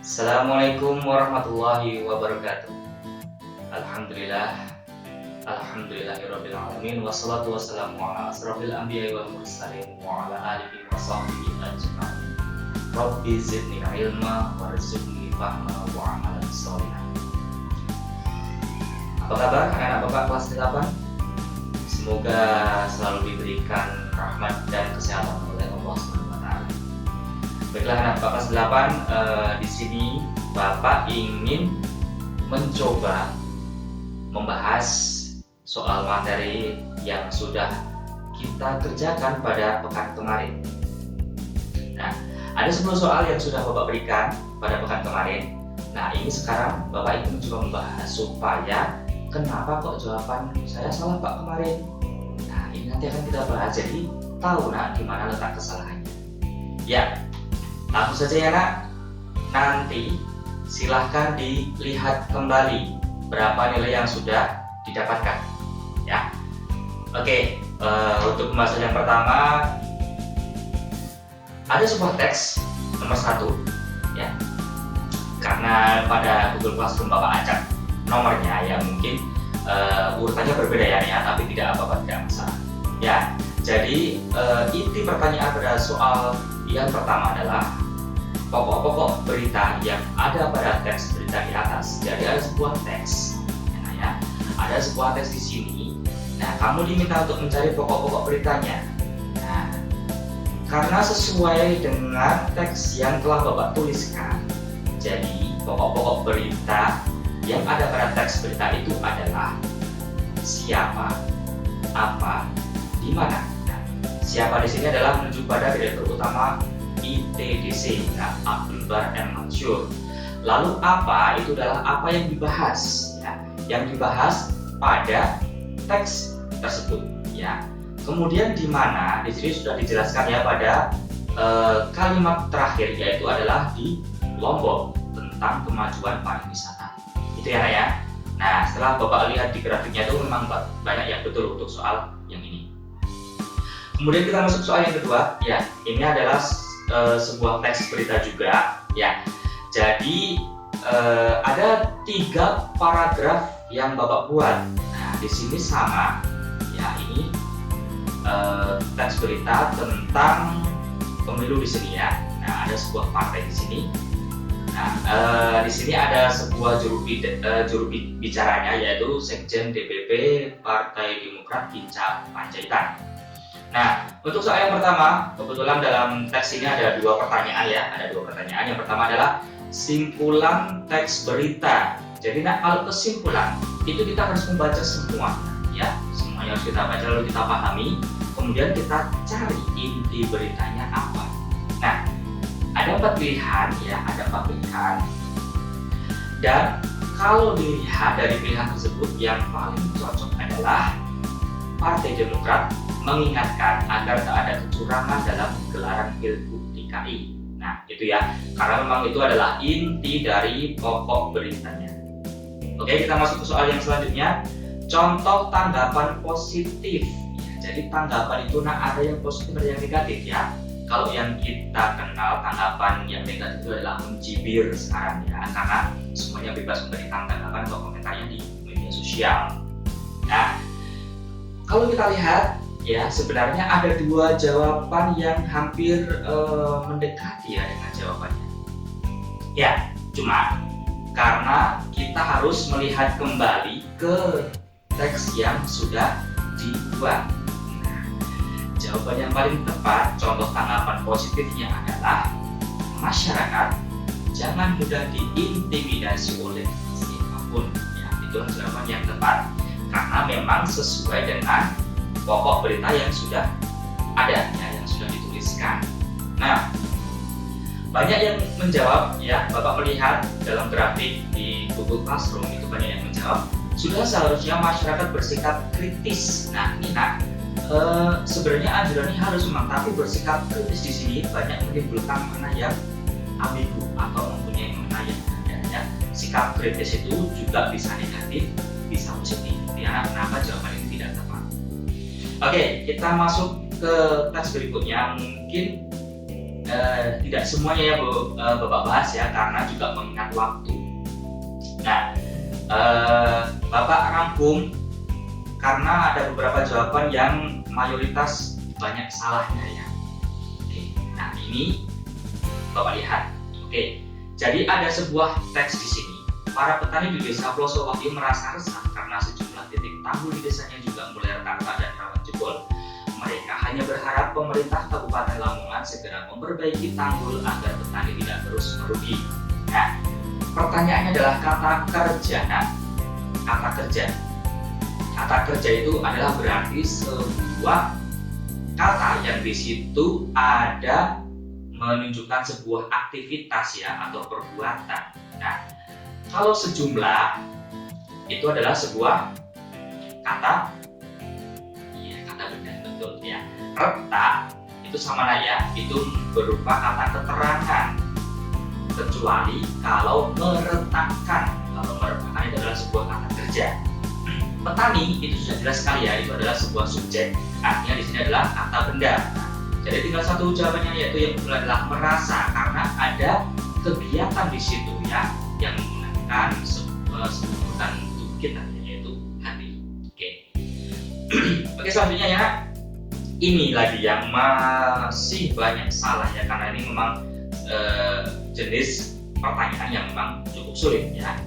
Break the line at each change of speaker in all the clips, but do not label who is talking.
Assalamualaikum warahmatullahi wabarakatuh. Alhamdulillah, alhamdulillahirabbil alamin, wassalatu wassalamu ala asrofil anbiya'i wal mursalin wa ala alihi wa sahbihi ajma'in. Rabbi zidni ilma warzuqni fahma wa amalan sholihan. Apa kabar anak-anak Bapak kelas 8? Semoga selalu diberikan rahmat dan kesehatan oleh Allah Subhanahu wa taala. Baiklah anak Bapak kelas 8, di sini Bapak ingin mencoba membahas soal materi yang sudah kita kerjakan pada pekan kemarin. Nah, ada 10 soal yang sudah Bapak berikan pada pekan kemarin. Nah, ini sekarang Bapak ingin mencoba membahas supaya kenapa kok jawaban saya salah Pak kemarin. Nah, ini nanti akan kita bahas, jadi tahu nak di mana letak kesalahannya. Ya, langsung saja ya nak. Nanti silahkan dilihat kembali berapa nilai yang sudah didapatkan. Ya, oke. Untuk pembahasan yang pertama, ada sebuah teks nomor 1, ya. Karena pada Google Classroom Bapak acak nomornya, ya mungkin urutannya berbeda ya, tapi tidak apa-apa, tidak masalah. Ya, jadi inti pertanyaan pada soal yang pertama adalah pokok-pokok berita yang ada pada teks berita di atas. Jadi ada sebuah teks, ya, ada sebuah teks di sini. Nah, kamu diminta untuk mencari pokok-pokok beritanya. Nah, karena sesuai dengan teks yang telah Bapak tuliskan, jadi pokok-pokok berita yang ada pada teks berita itu adalah siapa, apa, di mana. Nah, siapa di sini adalah menuju pada Direktur Utama ITDC, ya, Abdul Bar M. Mansur. Lalu apa itu adalah apa yang dibahas, ya, yang dibahas pada teks tersebut, ya. Kemudian di mana di sini sudah dijelaskan ya pada kalimat terakhir, yaitu adalah di Lombok tentang kemajuan pariwisata. Itu ya. Nah, setelah Bapak lihat di grafiknya itu memang banyak yang betul untuk soal yang ini. Kemudian kita masuk soal yang kedua, ya. Ini adalah sebuah teks berita juga, ya. Jadi ada 3 paragraf yang Bapak buat. Nah, di sini sama, ya. Ini teks berita tentang pemilu di sini ya. Nah, ada sebuah partai di sini. Nah, di sini ada sebuah juru bicaranya, yaitu Sekjen DPP Partai Demokrat Hinca Panjaitan. Nah, untuk soal yang pertama, kebetulan dalam teks ini ada 2 pertanyaan ya. Ada 2 pertanyaan. Yang pertama adalah simpulan teks berita. Jadi nah, kalau kesimpulan itu kita harus membaca semua, ya. Semuanya harus kita baca lalu kita pahami. Kemudian kita cari inti beritanya apa. Nah, ada 4 pilihan ya, ada 4 pilihan. Dan kalau dilihat dari pilihan tersebut, yang paling cocok adalah Partai Demokrat mengingatkan agar tak ada kecurangan dalam gelaran Pilgub DKI. Nah, itu ya, karena memang itu adalah inti dari pokok beritanya. Oke, kita masuk ke soal yang selanjutnya. Contoh tanggapan positif. Ya, jadi tanggapan itu ada yang positif ada yang negatif ya. Kalau yang kita kenal tanggapan yang negatif itu adalah mencibir sekarang ya, karena semuanya bebas memberikan tanggapan atau komentarnya di media sosial. Nah, kalau kita lihat ya, sebenarnya ada 2 jawaban yang hampir mendekati ya dengan jawabannya. Ya, cuma karena kita harus melihat kembali ke teks yang sudah dibuat. Jawaban yang paling tepat, contoh tanggapan positifnya adalah masyarakat jangan mudah diintimidasi oleh siapapun. Ya, itu jawaban yang tepat karena memang sesuai dengan pokok berita yang sudah ada, ya, yang sudah dituliskan. Nah, banyak yang menjawab ya. Bapak melihat dalam grafik di Google Classroom itu banyak yang menjawab sudah seharusnya masyarakat bersikap kritis. Nah, ini sebenarnya anjurannya harus memang, tapi bersikap kritis di sini banyak menimbulkan makna yang ambigu atau mempunyai makna yang adanya. Sikap kritis itu juga bisa negatif, bisa positif. Ya, kenapa jawaban ini tidak tepat? Oke, kita masuk ke teks berikutnya. Mungkin tidak semuanya ya Bapak bahas ya, karena juga mengingat waktu. Nah, Bapak rangkum karena ada beberapa jawaban yang mayoritas banyak salahnya ya. Oke, nah ini Bapak lihat. Oke, jadi ada sebuah teks di sini. Para petani di desa Plosowati merasa resah karena sejumlah titik tanggul di desanya juga mulai retak dan rawan jebol. Mereka hanya berharap pemerintah Kabupaten Lamongan segera memperbaiki tanggul agar petani tidak terus merugi. Nah, pertanyaannya adalah kata kerja. Nah, kata kerja itu adalah berarti sebuah kata yang di situ ada menunjukkan sebuah aktivitas ya, atau perbuatan. Nah, kalau sejumlah itu adalah sebuah kata benda, betul ya. Retak itu sama lah ya, itu berupa kata keterangan, kecuali kalau meretakkan. Kalau meretakkan itu adalah sebuah kata kerja. Petani itu sudah jelas sekali ya, itu adalah sebuah subjek, artinya di sini adalah kata benda. Nah, jadi tinggal satu jawabannya, yaitu yang betul adalah merasa, karena ada kegiatan di situ ya yang menggunakan sebutan tubuh kita, yaitu hati. Oke. Oke, selanjutnya ya, ini lagi yang masih banyak salah ya, karena ini memang jenis pertanyaan yang memang cukup sulit ya.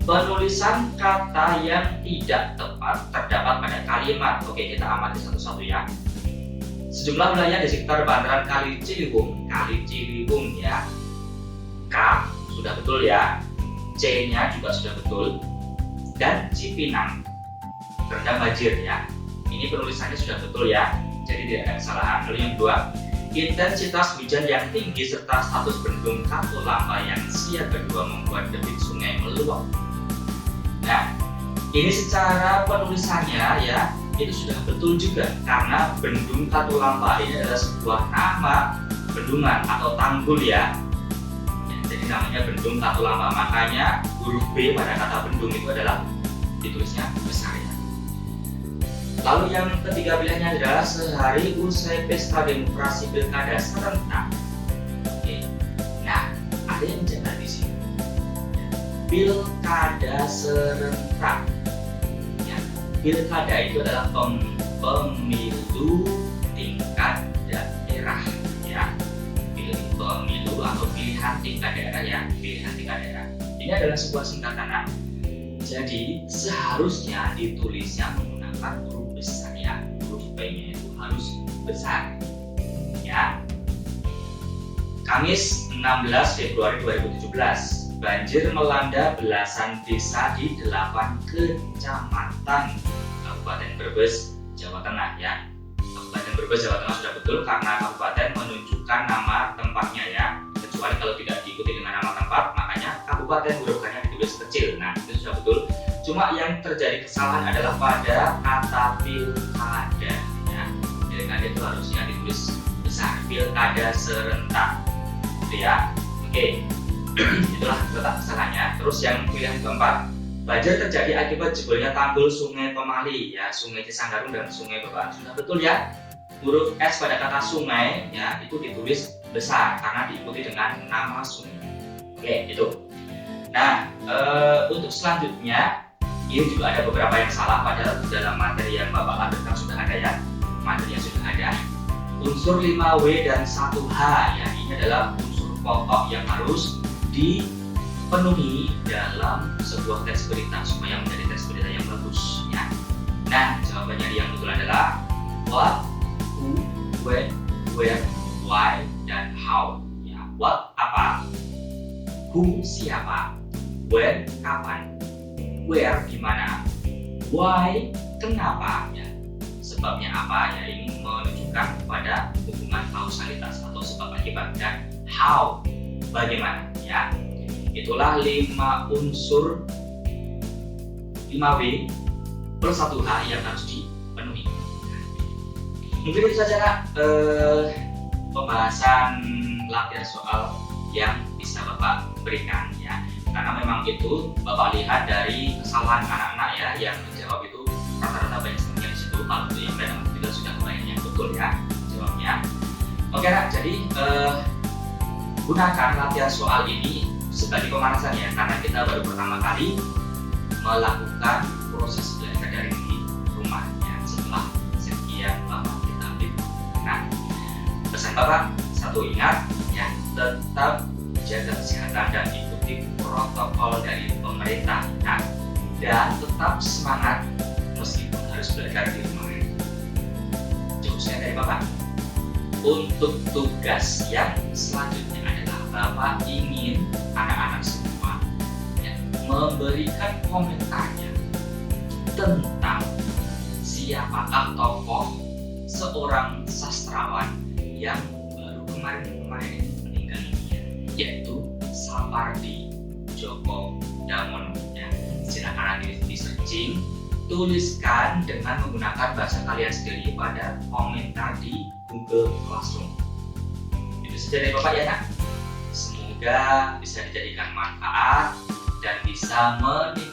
Penulisan kata yang tidak tepat terdapat pada kalimat. Oke, kita amati satu-satu ya. Sejumlah wilayah di sekitar bantaran Kali Ciliwung ya. K sudah betul ya. C-nya juga sudah betul. Dan Cipinang terendam banjir ya. Ini penulisannya sudah betul ya. Jadi tidak ada kesalahan. Lalu yang kedua, intensitas hujan yang tinggi serta status bendung Katulampa yang siaga 2 membuat debit sungai meluap. Nah, ini secara penulisannya ya, itu sudah betul juga, karena bendung Katulampa ini adalah sebuah nama bendungan atau tanggul ya. Jadi namanya bendung Katulampa, makanya huruf B pada kata bendung itu adalah ditulisnya besar ya. Lalu yang ketiga pilihannya adalah sehari usai pesta demokrasi pilkada serentak. Oke. Nah, ada yang jangan di sini. Pilkada serentak. Ya, pilkada itu adalah pemilu tingkat daerah ya. Pemilu atau pilihan tingkat daerah ya, pilihan tingkat daerah. Ini adalah sebuah singkatan. Jadi seharusnya ditulisnya menggunakan huruf besar ya, huruf B-nya itu harus besar ya. Kamis 16 Februari 2017, banjir melanda belasan desa di 8 kecamatan Kabupaten Brebes, Jawa Tengah ya. Kabupaten Brebes, Jawa Tengah sudah betul karena kabupaten menunjukkan nama tempatnya ya. Kecuali kalau tidak diikuti dengan nama tempat, makanya kabupaten hurufnya ditulis kecil. Nah, itu sudah betul. Cuma yang terjadi kesalahan adalah pada kata pilkada ya. Pilkada itu harusnya ditulis besar, pilkada serentak gitu ya. Oke. Itulah letak kesalahannya. Terus yang pilihan keempat, banjir terjadi akibat jebolnya tanggul Sungai Pemali ya, Sungai Cisanggarung dan Sungai Beban. Sudah betul ya. Huruf S pada kata sungai ya itu ditulis besar karena diikuti dengan nama sungai. Oke, itu. Nah, untuk selanjutnya ini juga ada beberapa yang salah, padahal dalam materi yang Bapak lampirkan sudah ada ya. Materinya sudah ada. Unsur 5W dan 1H ya, ini adalah unsur pokok yang harus dipenuhi dalam sebuah teks berita supaya menjadi teks berita yang bagus ya. Nah, jawabannya yang betul adalah what, who, when, where, why, dan how ya. What apa, who siapa, when kapan, where gimana, why kenapa ya, sebabnya apa ya, ini menunjukkan pada hubungan kausalitas atau sebab akibat, dan how bagaimana ya. Itulah 5 unsur 5W plus 1H yang harus dipenuhi. Mungkin itu saja pembahasan latihan soal yang bisa Bapak berikan ya. Karena memang itu Bapak lihat dari kesalahan anak-anak ya yang menjawab itu rata-rata banyak sekali di situ. Kalau itu yang benar juga sudah kebanyakan yang betul ya jawabnya. Oke, jadi Gunakan latihan soal ini sebagai pemanasan ya, karena kita baru pertama kali melakukan proses belajar daring di rumahnya setelah sekian lama kita libur. Nah, pesan Bapak satu, ingat ya, tetap jaga kesehatan dan ikuti protokol dari pemerintah. Nah, dan tetap semangat meskipun harus belajar di rumah. Cukup sekian dari Bapak. Untuk tugas yang selanjutnya adalah Bapak ingin anak-anak semua ya, memberikan komentarnya tentang siapakah tokoh seorang sastrawan yang baru kemarin meninggal dunia, yaitu Sapardi Djoko Damono. Ya, silakan nanti di searching, tuliskan dengan menggunakan bahasa kalian sendiri pada komentar di Google Classroom. Itu saja dari Bapak ya, nak. Semoga bisa dijadikan manfaat dan bisa meningkatkan